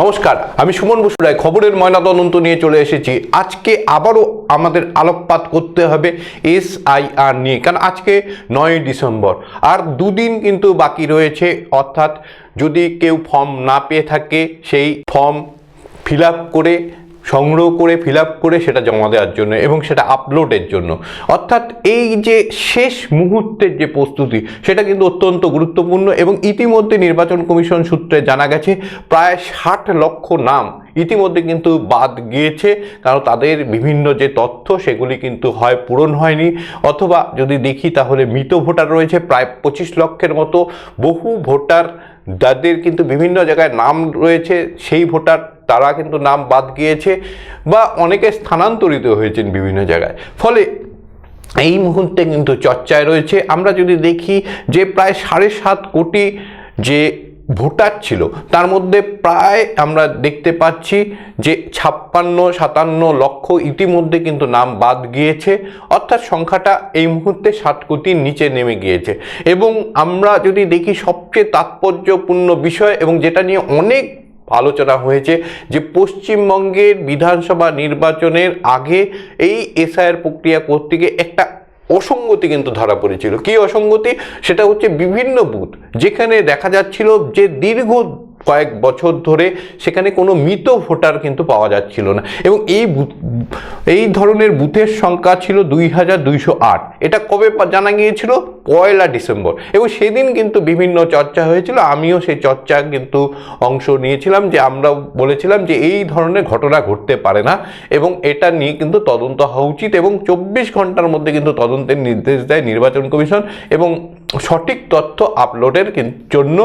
নমস্কার, আমি সুমন বসু রায় খবরের ময়নাতদন্ত নিয়ে চলে এসেছি। আজকে আবারও আমাদের আলোকপাত করতে হবে এসআইআর নিয়ে, কারণ আজকে 9ই ডিসেম্বর আর দুদিন কিন্তু বাকি রয়েছে। অর্থাৎ যদি কেউ ফর্ম না পেয়ে থাকে সেই ফর্ম ফিল আপ করে সংগ্রহ করে সেটা জমা দেওয়ার জন্য এবং সেটা আপলোডের জন্য। অর্থাৎ এই যে শেষ মুহূর্তের যে প্রস্তুতি সেটা কিন্তু অত্যন্ত গুরুত্বপূর্ণ এবং ইতিমধ্যে নির্বাচন কমিশন সূত্রে জানা গেছে প্রায় 60 লক্ষ নাম ইতিমধ্যে কিন্তু বাদ গিয়েছে, কারণ তাদের বিভিন্ন যে তথ্য সেগুলি কিন্তু হয় পূরণ হয়নি, অথবা যদি দেখি তাহলে মৃত ভোটার রয়েছে প্রায় 25 লক্ষের মতো। বহু ভোটার যাদের কিন্তু বিভিন্ন জায়গায় নাম রয়েছে সেই ভোটার তারা কিন্তু নাম বাদ গিয়েছে বা অনেকে স্থানান্তরিত হয়েছেন বিভিন্ন জায়গায়। ফলে এই মুহূর্তে কিন্তু চর্চায় রয়েছে। আমরা যদি দেখি যে প্রায় 7.5 কোটি যে ভোটার ছিল তার মধ্যে প্রায় আমরা দেখতে পাচ্ছি যে 56-57 লক্ষ ইতিমধ্যে কিন্তু নাম বাদ গিয়েছে। অর্থাৎ সংখ্যাটা এই মুহূর্তে 7 কোটির নিচে নেমে গিয়েছে। এবং আমরা যদি দেখি সবচেয়ে তাৎপর্যপূর্ণ বিষয় এবং যেটা নিয়ে অনেক আলোচনা হয়েছে যে পশ্চিমবঙ্গের বিধানসভা নির্বাচনের আগে এই এসআইআর প্রক্রিয়া করতে গিয়ে একটা অসঙ্গতি কিন্তু ধরা পড়েছিল। কি অসঙ্গতি? সেটা হচ্ছে বিভিন্ন বুথ যেখানে দেখা যাচ্ছিল যে দীর্ঘ কয়েক বছর ধরে সেখানে কোনো মৃত ভোটার কিন্তু পাওয়া যাচ্ছিল না এবং এই ধরনের বুথের সংখ্যা ছিল 2208। এটা কবে জানা গিয়েছিল? 1 ডিসেম্বর। এবং সেদিন কিন্তু বিভিন্ন চর্চা হয়েছিল, আমিও সেই চর্চা কিন্তু অংশ নিয়েছিলাম, যে আমরা বলেছিলাম যে এই ধরনের ঘটনা ঘটতে পারে না এবং এটা নিয়ে কিন্তু তদন্ত হওয়া উচিত এবং 24 ঘন্টার মধ্যে কিন্তু তদন্তের নির্দেশ দেয় নির্বাচন কমিশন এবং সঠিক তথ্য আপলোডের জন্য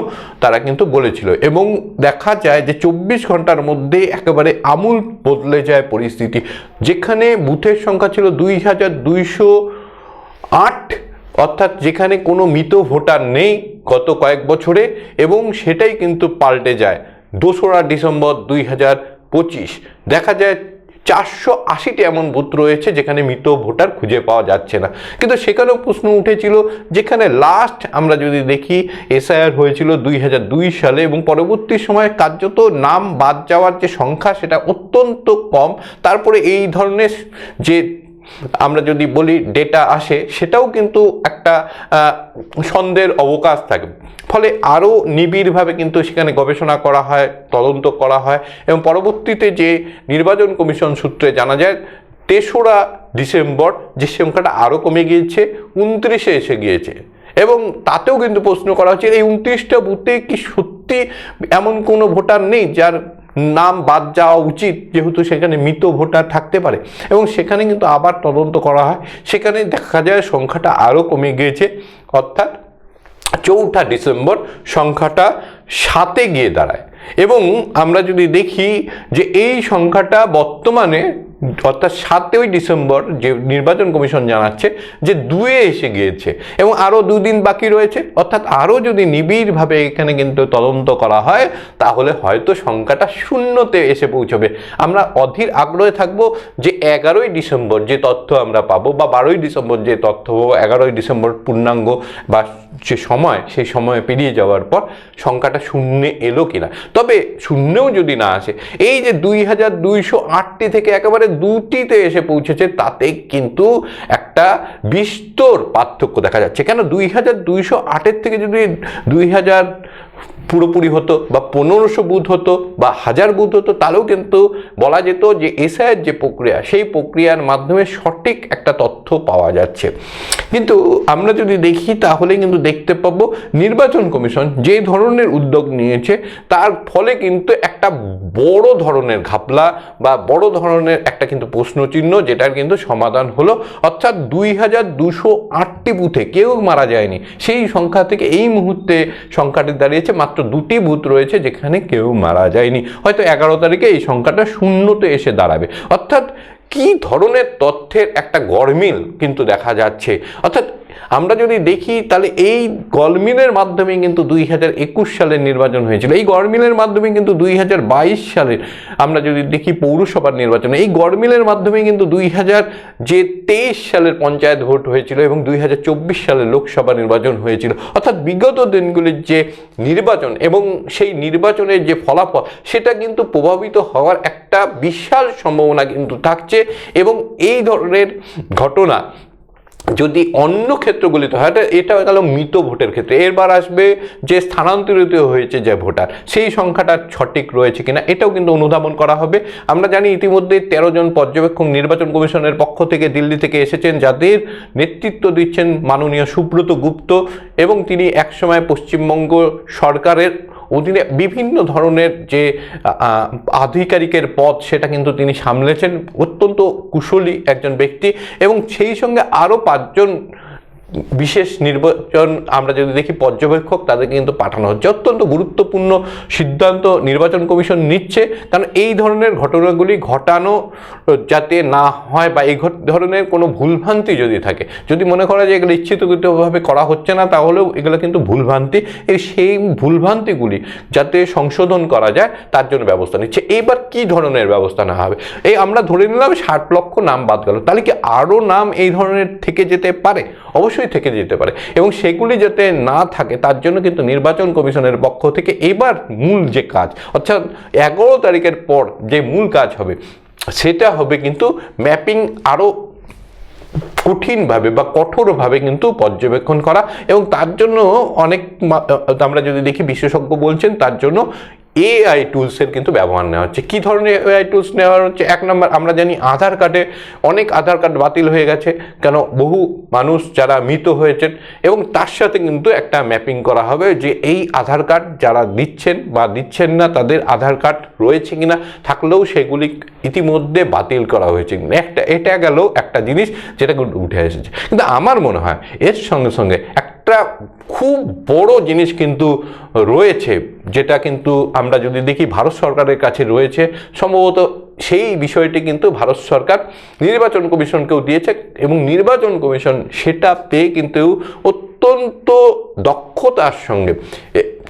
তারা কিন্তু বলেছিল। এবং দেখা যায় যে 24 ঘন্টার মধ্যে একেবারে আমূল বদলে যায় পরিস্থিতি। যেখানে বুথের সংখ্যা ছিল 2208, অর্থাৎ যেখানে কোনো মৃত ভোটার নেই গত কয়েক বছরে, এবং সেটাই কিন্তু পাল্টে যায় 2রা ডিসেম্বর 2025। দেখা যায় 480টি এমন বুথ রয়েছে যেখানে মৃত ভোটার খুঁজে পাওয়া যাচ্ছে না। কিন্তু সেখানেও প্রশ্ন উঠেছিল, যেখানে লাস্ট আমরা যদি দেখি এসআইআর হয়েছিল 2002 সালে এবং পরবর্তী সময়ে কার্যত নাম বাদ যাওয়ার যে সংখ্যা সেটা অত্যন্ত কম। তারপরে এই ধরনের যে আমরা যদি বলি ডেটা আসে সেটাও কিন্তু একটা সন্দেহের অবকাশ থাকে। ফলে আরও নিবিড়ভাবে কিন্তু সেখানে গবেষণা করা হয়, তদন্ত করা হয় এবং পরবর্তীতে যে নির্বাচন কমিশন সূত্রে জানা যায় 3রা ডিসেম্বর যে সংখ্যাটা আরও কমে গিয়েছে, 29-এ এসে গিয়েছে। এবং তাতেও কিন্তু প্রশ্ন করা হচ্ছে এই 29টা বুথে কি সত্যি এমন কোনো ভোটার নেই যার নাম বাদ যাওয়া উচিত, যেহেতু সেখানে মৃত ভোটার থাকতে পারে। এবং সেখানে কিন্তু আবার তদন্ত করা হয়, সেখানে দেখা যায় সংখ্যাটা আরও কমে গিয়েছে। অর্থাৎ 4ঠা ডিসেম্বর সংখ্যাটা 7-এ গিয়ে দাঁড়ায়। এবং আমরা যদি দেখি যে এই সংখ্যাটা বর্তমানে অর্থাৎ 7ই ডিসেম্বর যে নির্বাচন কমিশন জানাচ্ছে যে 2-এ এসে গিয়েছে এবং আরও 2 দিন বাকি রয়েছে। অর্থাৎ আরও যদি নিবিড়ভাবে এখানে কিন্তু তদন্ত করা হয় তাহলে হয়তো সংখ্যাটা 0-তে এসে পৌঁছবে। আমরা অধীর আগ্রহে থাকবো যে 11ই ডিসেম্বর যে তথ্য আমরা পাবো বা 12ই ডিসেম্বর যে তথ্য পাবো, 11ই ডিসেম্বর পূর্ণাঙ্গ বা যে সময় সেই সময় পেরিয়ে যাওয়ার পর সংখ্যাটা 0-এ এলো কিনা। তবে 0-এও যদি না আসে, এই যে 2208টি থেকে একেবারে 2টিতে এসে পৌঁছেছে, তাতে কিন্তু একটা বিস্তর পার্থক্য দেখা যাচ্ছে। কেন 2208-এর থেকে যদি 2000 পুরোপুরি হতো বা 1500 বুথ হতো বা 1000 বুথ হতো, তাহলেও কিন্তু বলা যেত যে এসআইআর যে প্রক্রিয়া সেই প্রক্রিয়ার মাধ্যমে সঠিক একটা তথ্য পাওয়া যাচ্ছে। কিন্তু আমরা যদি দেখি তাহলে কিন্তু দেখতে পাবো নির্বাচন কমিশন যে ধরনের উদ্যোগ নিয়েছে তার ফলে কিন্তু একটা বড় ধরনের ঘাপলা বা বড় ধরনের একটা কিন্তু প্রশ্নচিহ্ন, যেটার কিন্তু সমাধান হলো। অর্থাৎ 2208টি বুথে কেউ মারা যায়নি, সেই সংখ্যা থেকে এই মুহূর্তে সংখ্যাটি দাঁড়িয়েছে মাত্র 2টি বুথ রয়েছে যেখানে কেউ মারা যায়নি। হয়তো 11 তারিখে এই সংখ্যাটা 0-তে এসে দাঁড়াবে। অর্থাৎ কি ধরনের তথ্যের একটা গরমিল কিন্তু দেখা যাচ্ছে। অর্থাৎ আমরা যদি দেখি তাহলে এই গলমিলের মাধ্যমে কিন্তু 2021 সালের নির্বাচন হয়েছিল, এই গড়মিলের মাধ্যমে কিন্তু 2022 সালের আমরা যদি দেখি পৌরসভার নির্বাচন, এই গড়মিলের মাধ্যমে কিন্তু 2023 সালের পঞ্চায়েত ভোট হয়েছিল এবং 2024 সালের লোকসভা নির্বাচন হয়েছিল। অর্থাৎ বিগত দিনগুলির যে নির্বাচন এবং সেই নির্বাচনের যে ফলাফল সেটা কিন্তু প্রভাবিত হওয়ার একটা বিশাল সম্ভাবনা কিন্তু থাকছে। এবং এই ধরনের ঘটনা যদি অন্য ক্ষেত্রগুলিতে হয়, এটা গেল মৃত ভোটের ক্ষেত্রে, এরবার আসবে যে স্থানান্তরিত হয়েছে যে ভোটার, সেই সংখ্যাটা সঠিক রয়েছে কিনা এটাও কিন্তু অনুধাবন করা হবে। আমরা জানি ইতিমধ্যে 13 জন পর্যবেক্ষক নির্বাচন কমিশনের পক্ষ থেকে দিল্লি থেকে এসেছেন, যাদের নেতৃত্ব দিচ্ছেন মাননীয় সুব্রত গুপ্ত, এবং তিনি একসময় পশ্চিমবঙ্গ সরকারের অধীনে বিভিন্ন ধরনের যে আধিকারিকের পদ সেটা কিন্তু তিনি সামলেছেন, অত্যন্ত কুশলী একজন ব্যক্তি। এবং সেই সঙ্গে আরও 5 জন বিশেষ নির্বাচন আমরা যদি দেখি পর্যবেক্ষক, তাদেরকে কিন্তু পাঠানো হচ্ছে। অত্যন্ত গুরুত্বপূর্ণ সিদ্ধান্ত নির্বাচন কমিশন নিচ্ছে, কারণ এই ধরনের ঘটনাগুলি ঘটানো যাতে না হয় বা এই ধরনের কোনো ভুলভ্রান্তি যদি থাকে, যদি মনে করা যায় এগুলো ইচ্ছাকৃতভাবে করা হচ্ছে না, তাহলেও এগুলো কিন্তু ভুলভ্রান্তি, সেই ভুলভ্রান্তিগুলি যাতে সংশোধন করা যায় তার জন্য ব্যবস্থা নিচ্ছে। এইবার কি ধরনের ব্যবস্থা নেওয়া হবে? এই আমরা ধরে নিলাম 60 লক্ষ নাম বাদ গেল, তাহলে কি আরও নাম এই ধরনের থেকে যেতে পারে? অবশ্যই থেকে যেতে পারে, এবং সেগুলি যাতে না থাকে তার জন্য কিন্তু নির্বাচন কমিশনের পক্ষ থেকে এবার মূল যে কাজ, অর্থাৎ 11 তারিখের পর যে মূল কাজ হবে সেটা হবে কিন্তু ম্যাপিং আরও কঠিনভাবে বা কঠোরভাবে কিন্তু পর্যবেক্ষণ করা। এবং তার জন্য অনেক আমরা যদি দেখি বিশেষজ্ঞ বলছেন তার জন্য এআই টুলসের কিন্তু ব্যবহার নেওয়া হচ্ছে। কী ধরনের এআই টুলস নেওয়া হচ্ছে? 1 নম্বর, আমরা জানি আধার কার্ডে অনেক আধার কার্ড বাতিল হয়ে গেছে, কেন বহু মানুষ যারা মৃত হয়েছেন, এবং তার সাথে কিন্তু একটা ম্যাপিং করা হবে যে এই আধার কার্ড যারা দিচ্ছেন বা দিচ্ছেন না তাদের আধার কার্ড রয়েছে কিনা, থাকলেও সেগুলি ইতিমধ্যে বাতিল করা হয়েছে। এটা গেল একটা জিনিস যেটা কিন্তু উঠে এসেছে। কিন্তু আমার মনে হয় এর সঙ্গে সঙ্গে একটা খুব বড় জিনিস কিন্তু রয়েছে, যেটা কিন্তু আমরা যদি দেখি ভারত সরকারের কাছে রয়েছে, সম্ভবত সেই বিষয়টি কিন্তু ভারত সরকার নির্বাচন কমিশনকেও দিয়েছে, এবং নির্বাচন কমিশন সেটা পেয়ে কিন্তু অত্যন্ত দক্ষতার সঙ্গে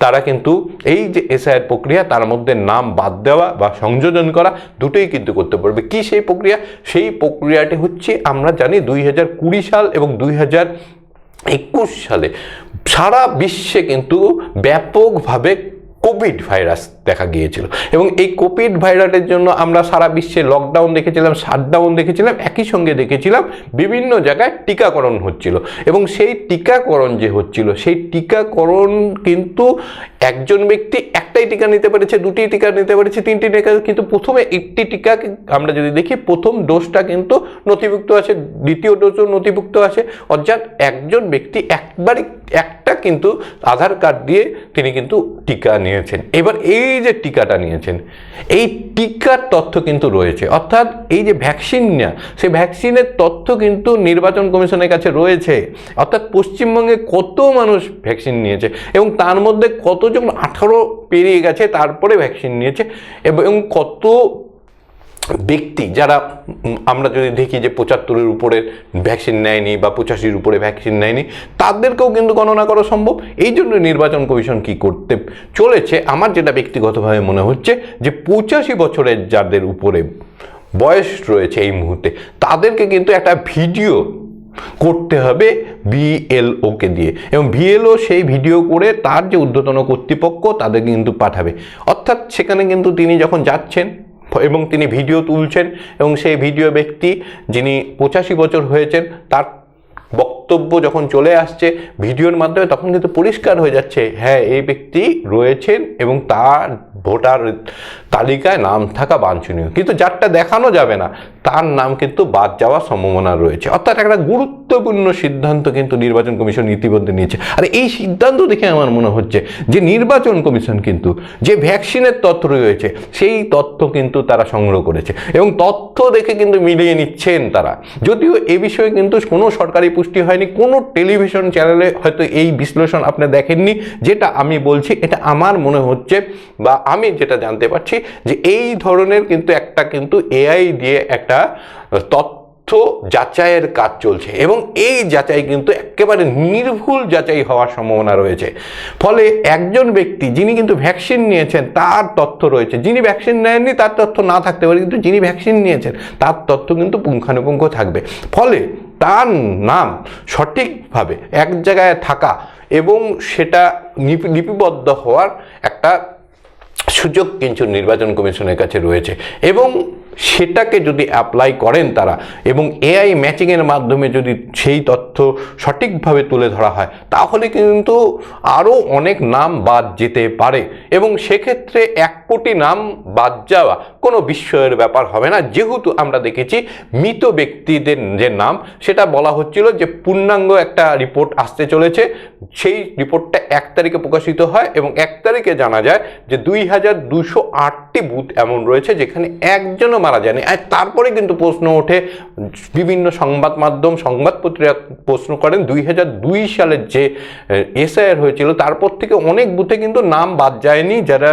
তারা কিন্তু এই যে এসআইআর প্রক্রিয়া তার মধ্যে নাম বাদ দেওয়া বা সংযোজন করা দুটোই কিন্তু করতে পারবে। কি সেই প্রক্রিয়া? সেই প্রক্রিয়াটি হচ্ছে আমরা জানি 2020 সাল এবং 2021 সালে সারা বিশ্বে কিন্তু ব্যাপকভাবে কোভিড ভাইরাস দেখা গিয়েছিল, এবং এই কোভিড ভাইরাসের জন্য আমরা সারা বিশ্বে লকডাউন দেখেছিলাম, শাটডাউন দেখেছিলাম, একই সঙ্গে দেখেছিলাম বিভিন্ন জায়গায় টিকাকরণ হচ্ছিল। এবং সেই টিকাকরণ যে হচ্ছিল, সেই টিকাকরণ কিন্তু একজন ব্যক্তি একটাই টিকা নিতে পেরেছে, 2টি টিকা নিতে পেরেছে, 3টি টিকা, কিন্তু প্রথমে একটি টিকা আমরা যদি দেখি প্রথম ডোজটা কিন্তু নথিভুক্ত আছে, দ্বিতীয় ডোজও নথিভুক্ত আছে, অর্থাৎ একজন ব্যক্তি একটা কিন্তু আধার কার্ড দিয়ে তিনি কিন্তু টিকা নিয়েছেন। এবার এই যে টিকাটা নিয়েছেন, এই টিকার তথ্য কিন্তু রয়েছে, অর্থাৎ এই যে ভ্যাকসিন নেওয়া, সেই ভ্যাকসিনের তথ্য কিন্তু নির্বাচন কমিশনের কাছে রয়েছে। অর্থাৎ পশ্চিমবঙ্গে কত মানুষ ভ্যাকসিন নিয়েছে এবং তার মধ্যে কতজন 18 পেরিয়ে গেছে তারপরে ভ্যাকসিন নিয়েছে, এবং কত ব্যক্তি যারা আমরা যদি দেখি যে 75-এর উপরে ভ্যাকসিন নেয়নি বা 85-এর উপরে ভ্যাকসিন নেয়নি, তাদেরকেও কিন্তু গণনা করা সম্ভব। এই জন্য নির্বাচন কমিশন কি করতে চলেছে, আমার যেটা ব্যক্তিগতভাবে মনে হচ্ছে যে 85 বছরের যাদের উপরে বয়স রয়েছে এই মুহূর্তে, তাদেরকে কিন্তু একটা ভিডিও করতে হবে বিএলওকে দিয়ে, এবং বিএলও সেই ভিডিও করে তার যে ঊর্ধ্বতন কর্তৃপক্ষ তাদের কিন্তু পাঠাবে। অর্থাৎ সেখানে কিন্তু তিনি যখন যাচ্ছেন এবং তিনি ভিডিও তুলছেন, এবং সেই ভিডিও ব্যক্তি যিনি 85 বছর হয়েছেন তার বক্তব্য যখন চলে আসছে ভিডিওর মাধ্যমে, তখন কিন্তু পরিষ্কার হয়ে যাচ্ছে হ্যাঁ এই ব্যক্তি রয়েছেন এবং তার ভোটার তালিকায় নাম থাকা বাঞ্ছনীয়, কিন্তু যারটা দেখানো যাবে না তার নাম কিন্তু বাদ যাওয়ার সম্ভাবনা রয়েছে। অর্থাৎ একটা গুরুত্বপূর্ণ সিদ্ধান্ত কিন্তু নির্বাচন কমিশন ইতিমধ্যে নিয়েছে। আর এই সিদ্ধান্ত দেখে আমার মনে হচ্ছে যে নির্বাচন কমিশন কিন্তু যে ভ্যাকসিনের তথ্য রয়েছে সেই তথ্য কিন্তু তারা সংগ্রহ করেছে, এবং তথ্য দেখে কিন্তু মিলিয়ে নিচ্ছেন তারা। যদিও এ বিষয়ে কিন্তু কোনো সরকারি পুষ্টি হয়নি, কোনো টেলিভিশন চ্যানেলে হয়তো এই বিশ্লেষণ আপনি দেখেননি, যেটা আমি বলছি এটা আমার মনে হচ্ছে বা আমি যেটা জানতে পারছি যে এই ধরনের কিন্তু একটা কিন্তু এআই দিয়ে একটা তথ্য যাচাইয়ের কাজ চলছে এবং এই যাচাই কিন্তু একেবারে নির্ভুল যাচাই হওয়ার সম্ভাবনা রয়েছে। ফলে একজন ব্যক্তি যিনি কিন্তু ভ্যাকসিন নিয়েছেন তার তথ্য রয়েছে, যিনি ভ্যাকসিন নেননি তার তথ্য না থাকতে পারে, কিন্তু যিনি ভ্যাকসিন নিয়েছেন তার তথ্য কিন্তু পুঙ্খানুপুঙ্খ থাকবে। ফলে তার নাম সঠিকভাবে এক জায়গায় থাকা এবং সেটা লিপিবদ্ধ হওয়ার একটা সুযোগ কিন্তু নির্বাচন কমিশনের কাছে রয়েছে এবং সেটাকে যদি অ্যাপ্লাই করেন তারা এবং এআই ম্যাচিংয়ের মাধ্যমে যদি সেই তথ্য সঠিকভাবে তুলে ধরা হয় তাহলে কিন্তু আরও অনেক নাম বাদ যেতে পারে এবং সেক্ষেত্রে 1 কোটি নাম বাদ যাওয়া কোনো বিস্ময়ের ব্যাপার হবে না, যেহেতু আমরা দেখেছি মৃত ব্যক্তিদের যে নাম সেটা বলা হচ্ছিল যে পূর্ণাঙ্গ একটা রিপোর্ট আসতে চলেছে। সেই রিপোর্টটা 1 তারিখে প্রকাশিত হয় এবং 1 তারিখে জানা যায় যে 2208টি বুথ এমন রয়েছে যেখানে একজনও মারা যায়নি। আর তারপরে কিন্তু প্রশ্ন ওঠে, বিভিন্ন সংবাদ মাধ্যম সংবাদ পত্রিকা প্রশ্ন করেন 2002 সালের যে এসআইআর হয়েছিল তারপর থেকে অনেক বুথে কিন্তু নাম বাদ যায়নি যারা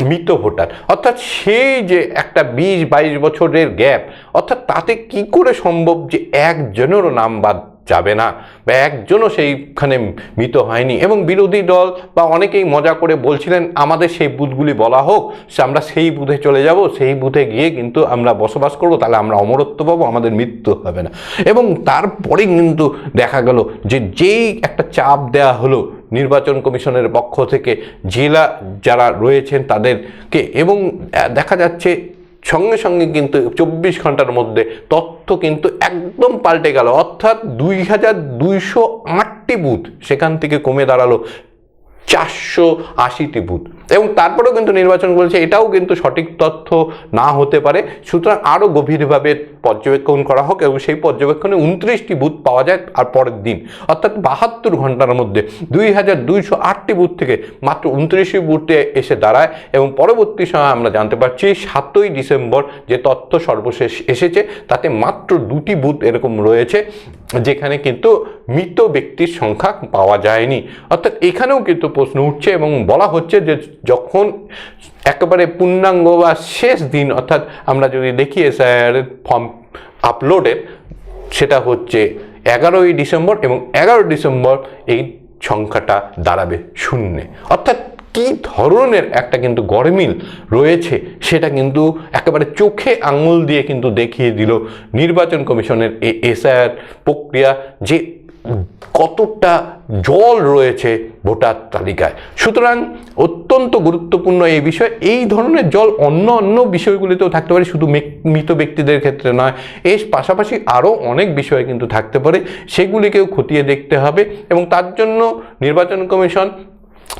মৃত ভোটার, অর্থাৎ সেই যে একটা 20-22 বছরের গ্যাপ, অর্থাৎ তাতে কি করে সম্ভব যে একজনেরও নাম বাদ যাবে না বা একজনও সেইখানে মৃত হয়নি। এবং বিরোধী দল বা অনেকেই মজা করে বলছিলেন আমাদের সেই বুথগুলি বলা হোক, আমরা সেই বুথে চলে যাব, সেই বুথে গিয়ে কিন্তু আমরা বসবাস করব, তাহলে আমরা অমরত্ব পাবো, আমাদের মৃত্যু হবে না। এবং তারপরে কিন্তু দেখা গেল যে যেই একটা চাপ দেওয়া হলো নির্বাচন কমিশনের পক্ষ থেকে জেলা যারা রয়েছেন তাদেরকে, এবং দেখা যাচ্ছে সঙ্গে সঙ্গে কিন্তু 24 ঘন্টার মধ্যে তথ্য কিন্তু একদম পাল্টে গেল, অর্থাৎ 2208টি বুথ সেখান থেকে কমে দাঁড়ালো 480টি বুথ। এবং তারপরেও কিন্তু নির্বাচন বলছে এটাও কিন্তু সঠিক তথ্য না হতে পারে, সুতরাং আরও গভীরভাবে পর্যবেক্ষণ করা হোক এবং সেই পর্যবেক্ষণে 29টি বুথ পাওয়া যায় আর পরের দিন, অর্থাৎ 72 ঘন্টার মধ্যে 2208টি বুথ থেকে মাত্র 29টি বুথে এসে দাঁড়ায়। এবং পরবর্তী সময় আমরা জানতে পারছি 7ই ডিসেম্বর যে তথ্য সর্বশেষ এসেছে তাতে মাত্র 2টি বুথ এরকম রয়েছে যেখানে কিন্তু মৃত ব্যক্তির সংখ্যা পাওয়া যায়নি। অর্থাৎ এখানেও কিন্তু প্রশ্ন উঠছে এবং বলা হচ্ছে যে যখন একেবারে পূর্ণাঙ্গ বা শেষ দিন, অর্থাৎ আমরা যদি দেখি এসআইআর ফর্ম আপলোডের, সেটা হচ্ছে 11ই ডিসেম্বর এবং 11 ডিসেম্বর এই সংখ্যাটা দাঁড়াবে 0। অর্থাৎ কি ধরনের একটা কিন্তু গরমিল রয়েছে সেটা কিন্তু একেবারে চোখে আঙুল দিয়ে কিন্তু দেখিয়ে দিল নির্বাচন কমিশনের এই এসআইআর প্রক্রিয়া যে কতটা জল রয়েছে ভোটার তালিকায়। সুতরাং অত্যন্ত গুরুত্বপূর্ণ এই বিষয়। এই ধরনের জল অন্য বিষয়গুলিতেও থাকতে পারে, শুধু মৃত ব্যক্তিদের ক্ষেত্রে নয়, এর পাশাপাশি আরও অনেক বিষয় কিন্তু থাকতে পারে, সেগুলিকেও খতিয়ে দেখতে হবে। এবং তার জন্য নির্বাচন কমিশন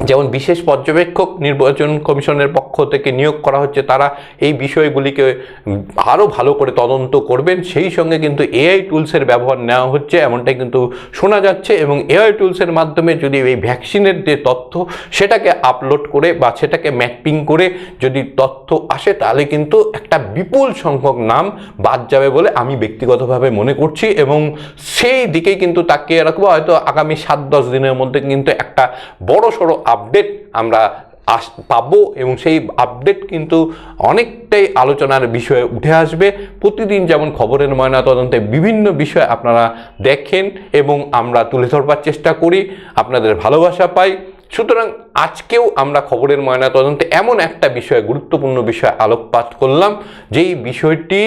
যেমন বিশেষ পর্যবেক্ষক নির্বাচন কমিশনের পক্ষ থেকে নিয়োগ করা হচ্ছে, তারা এই বিষয়গুলিকে আরও ভালো করে তদন্ত করবেন। সেই সঙ্গে কিন্তু এআই টুলসের ব্যবহার নেওয়া হচ্ছে এমনটাই কিন্তু শোনা যাচ্ছে। এবং এআই টুলসের মাধ্যমে যদি এই ভ্যাকসিনের যে তথ্য সেটাকে আপলোড করে বা সেটাকে ম্যাপিং করে যদি তথ্য আসে তাহলে কিন্তু একটা বিপুল সংখ্যক নাম বাদ যাবে বলে আমি ব্যক্তিগতভাবে মনে করছি। এবং সেই দিকেই কিন্তু তাকিয়ে রাখবো, হয়তো আগামী 7-10 দিনের মধ্যে কিন্তু একটা বড়সড় আপডেট আমরা পাবো এবং সেই আপডেট কিন্তু অনেকটাই আলোচনার বিষয়ে উঠে আসবে। প্রতিদিন যেমন খবরের ময়নাতদন্তে বিভিন্ন বিষয় আপনারা দেখেন এবং আমরা তুলে ধরবার চেষ্টা করি, আপনাদের ভালোবাসা পাই। সুতরাং আজকেও আমরা খবরের ময়নাতদন্তে এমন একটা বিষয়, গুরুত্বপূর্ণ বিষয় আলোকপাত করলাম যেই বিষয়টি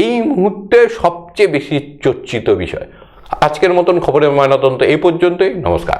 এই মুহূর্তে সবচেয়ে বেশি চর্চিত বিষয়। আজকের মতন খবরের ময়নাতদন্ত এই পর্যন্তই। নমস্কার।